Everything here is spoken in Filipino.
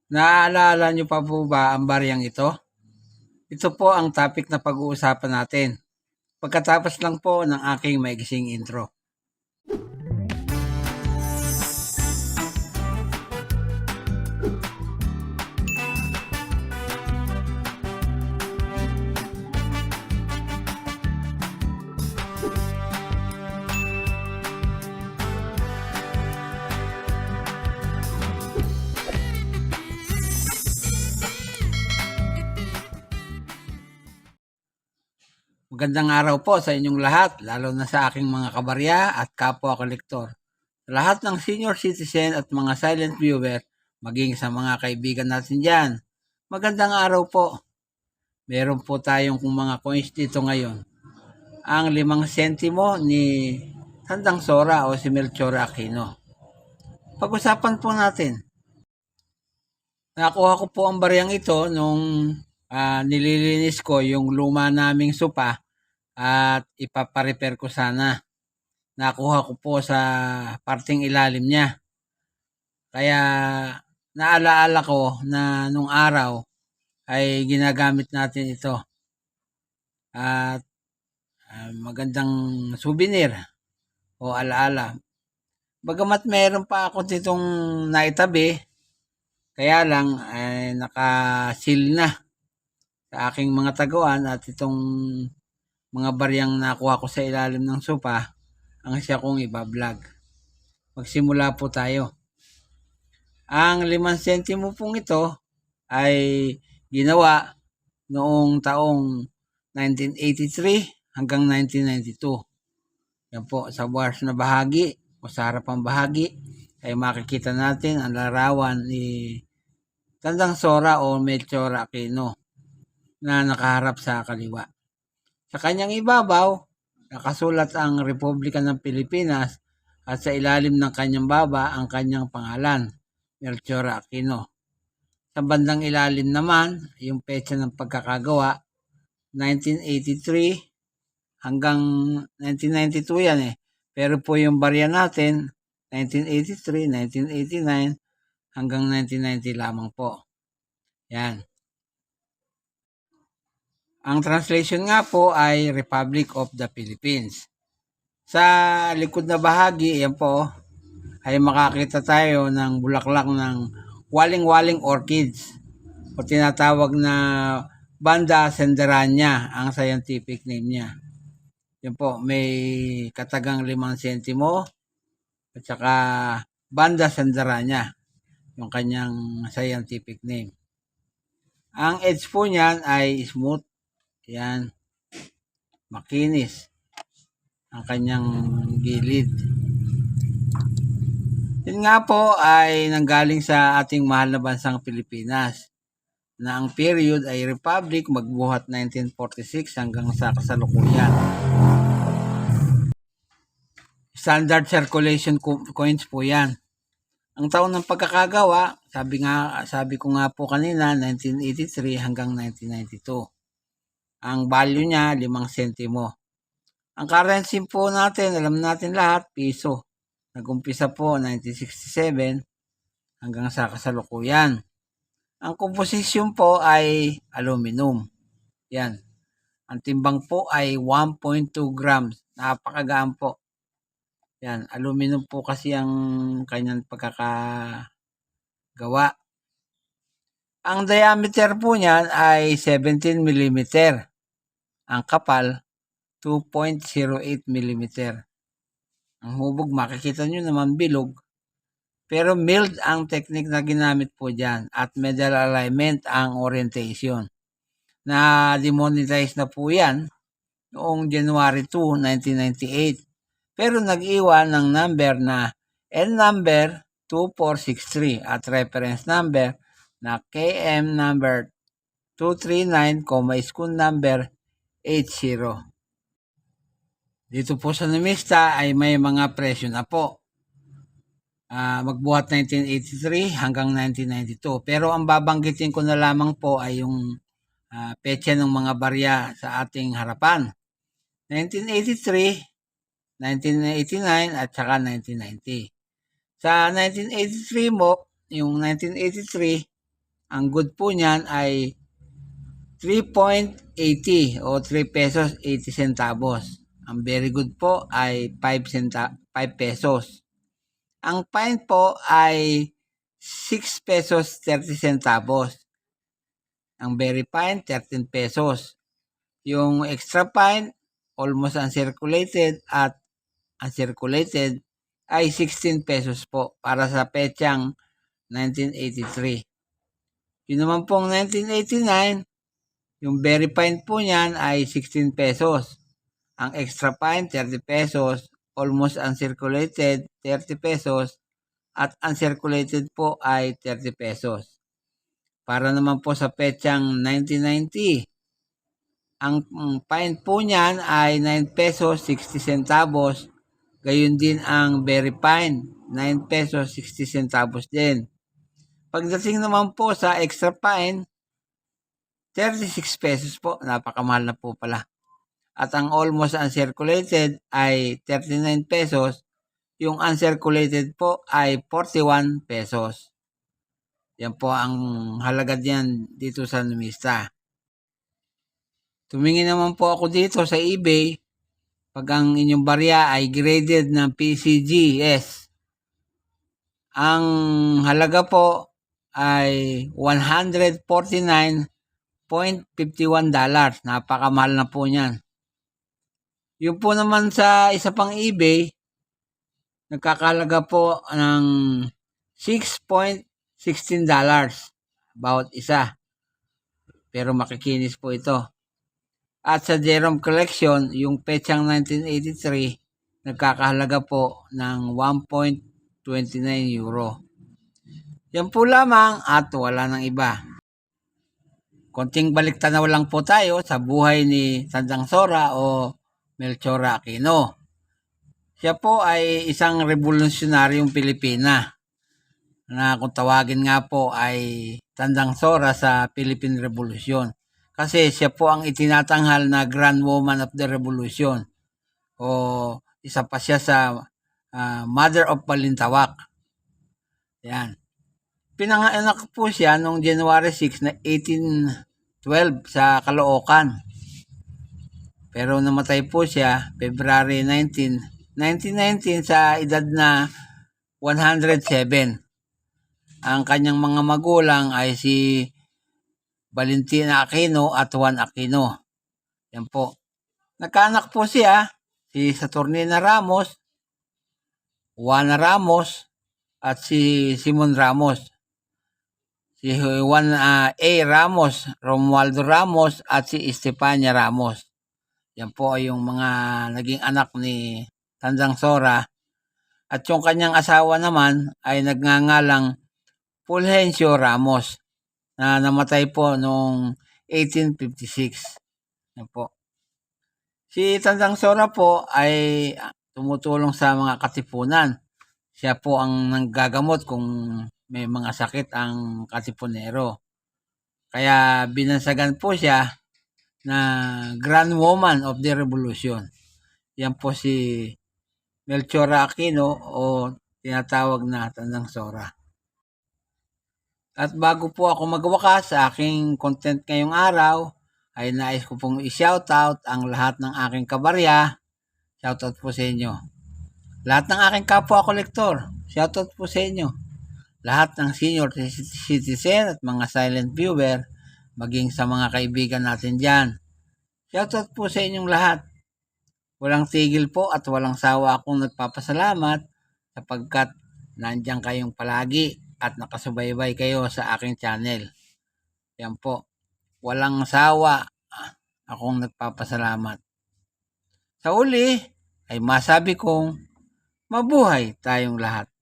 Naaalala niyo pa po ba ang baryang ito? Ito po ang topic na pag-uusapan natin. Pagkatapos lang po ng aking maiksing intro. Magandang araw po sa inyong lahat, lalo na sa aking mga kabarya at kapwa kolektor. Sa lahat ng senior citizen at mga silent viewer, maging sa mga kaibigan natin dyan. Magandang araw po. Meron po tayong mga coins dito ngayon. Ang 5 sentimo ni Tandang Sora o si Melchor Aquino. Pag-usapan po natin. Nakuha ko po ang baryang ito nung nililinis ko yung luma naming sopa at ipaparepair ko sana. Nakuha ko po sa parting ilalim niya. Kaya naalaala ko na nung araw ay ginagamit natin ito. At magandang souvenir o alaala. Bagamat meron pa ako ditong naitabi, kaya lang ay nakasil na sa aking mga taguan at itong mga baryang nakuha ko sa ilalim ng sopa ang siya kong ibablog. Magsimula po tayo. Ang 5 sentimo pong ito ay ginawa noong taong 1983 hanggang 1992. Yan po, sa bars na bahagi o sa harapang bahagi ay makikita natin ang larawan ni Tandang Sora o Melchor Aquino na nakaharap sa kaliwa. Sa kanyang ibabaw, nakasulat ang Republika ng Pilipinas at sa ilalim ng kanyang baba ang kanyang pangalan, Melchor Aquino. Sa bandang ilalim naman, yung petsa ng pagkakagawa, 1983 hanggang 1992 yan eh. Pero po yung barya natin, 1983, 1989 hanggang 1990 lamang po. Yan. Ang translation nga po ay Republic of the Philippines. Sa likod na bahagi, yan po, ay makakita tayo ng bulaklak ng waling-waling orchids o tinatawag na Banda Senderania ang scientific name niya. Yan po, may katagang 5 sentimo at saka Banda Senderania yung kanyang scientific name. Ang edge po niyan ay smooth. Yan, makinis ang kanyang gilid. Yun nga po ay nanggaling sa ating mahal na bansang Pilipinas na ang period ay Republic magbuhat 1946 hanggang sa kasalukuyan. Standard circulation coins po yan. Ang taon ng pagkakagawa, sabi ko nga po kanina, 1983 hanggang 1992. Ang value niya, 5 sentimo. Ang currency po natin, alam natin lahat, piso. Nag-umpisa po 1967 hanggang sa kasalukuyan. Ang composition po ay aluminum. Yan. Ang timbang po ay 1.2 grams. Napakagaan po. Yan. Aluminum po kasi ang kanyang pagkakagawa. Ang diameter po niyan ay 17 mm. Ang kapal, 2.08 mm. Ang hubog, makikita nyo naman bilog. Pero milled ang technique na ginamit po dyan at medal alignment ang orientation. Na-demonetize na po yan noong January 2, 1998. Pero nag-iwan ng number na N number 2463 at reference number na KM number 239, school number 80. Dito po sa numista ay may mga presyo na po. Magbuhat 1983 hanggang 1992. Pero ang babanggitin ko na lamang po ay yung petsa ng mga barya sa ating harapan. 1983, 1989 at saka 1990. Sa 1983 mo, yung 1983 Ang good po niyan ay 3.80 o 3 pesos 80 centavos. Ang very good po ay 5 pesos. Ang fine po ay 6 pesos 30 centavos. Ang very fine, 13 pesos. Yung extra fine, almost uncirculated at uncirculated ay 16 pesos po para sa petsang 1983. Yun naman pong 1989, yung very fine po niyan ay 16 pesos. Ang extra fine, 30 pesos. Almost uncirculated, 30 pesos. At uncirculated po ay 30 pesos. Para naman po sa petsang 1990, ang fine po niyan ay 9 pesos 60 centavos. Gayun din ang very fine, 9 pesos 60 centavos din. Pagdating naman po sa extra fine, 36 pesos po. Napakamahal na po pala. At ang almost uncirculated ay 39 pesos. Yung uncirculated po ay 41 pesos. Yan po ang halaga diyan dito sa numista. Tumingin naman po ako dito sa eBay pag ang inyong barya ay graded ng PCGS. Ang halaga po ay $149.51. Napakamahal na po niyan. Yung po naman sa isa pang eBay, nagkakalaga po ng $6.16 bawat isa. Pero makikinis po ito. At sa Jerome Collection, yung petsang 1983, nagkakahalaga po ng €1.29. Yan po lamang at wala nang iba. Konting baliktanaw lang po tayo sa buhay ni Tandang Sora o Melchor Aquino. Siya po ay isang revolusyonaryong Pilipina na kung tawagin nga po ay Tandang Sora sa Philippine Revolution. Kasi siya po ang itinatanghal na Grand Woman of the Revolution o isa pa siya sa Mother of Balintawak. Yan. Pinanganak po siya noong January 6 na 1812 sa Caloocan. Pero namatay po siya February 1919 sa edad na 107. Ang kanyang mga magulang ay si Valentina Aquino at Juan Aquino. Yan po. Nagkaanak po siya, si Saturnina Ramos, Juana Ramos, at si Simon Ramos. Si Juan A. Ramos, Romualdo Ramos, at si Estefania Ramos. Yan po ay yung mga naging anak ni Tandang Sora. At yung kanyang asawa naman ay nagngangalang Fulgencio Ramos na namatay po noong 1856. Yan po. Si Tandang Sora po ay tumutulong sa mga katipunan. Siya po ang nanggagamot kung may mga sakit ang katipunero. Kaya binansagan po siya na Grand Woman of the Revolution. Yan po si Melchor Aquino o tinatawag na Tandang Sora. At bago po ako magwakas sa aking content ngayong araw, ay nais ko pong i-shoutout ang lahat ng aking kabarya. Shoutout po sa inyo. Lahat ng aking kapwa-kolektor, shoutout po sa inyo. Lahat ng senior citizen at mga silent viewer, maging sa mga kaibigan natin dyan. Shoutout po sa inyong lahat. Walang tigil po at walang sawa akong nagpapasalamat sapagkat nandiyan kayong palagi at nakasubaybay kayo sa aking channel. Yan po. Walang sawa akong nagpapasalamat. Sa uli ay masabi kong mabuhay tayong lahat.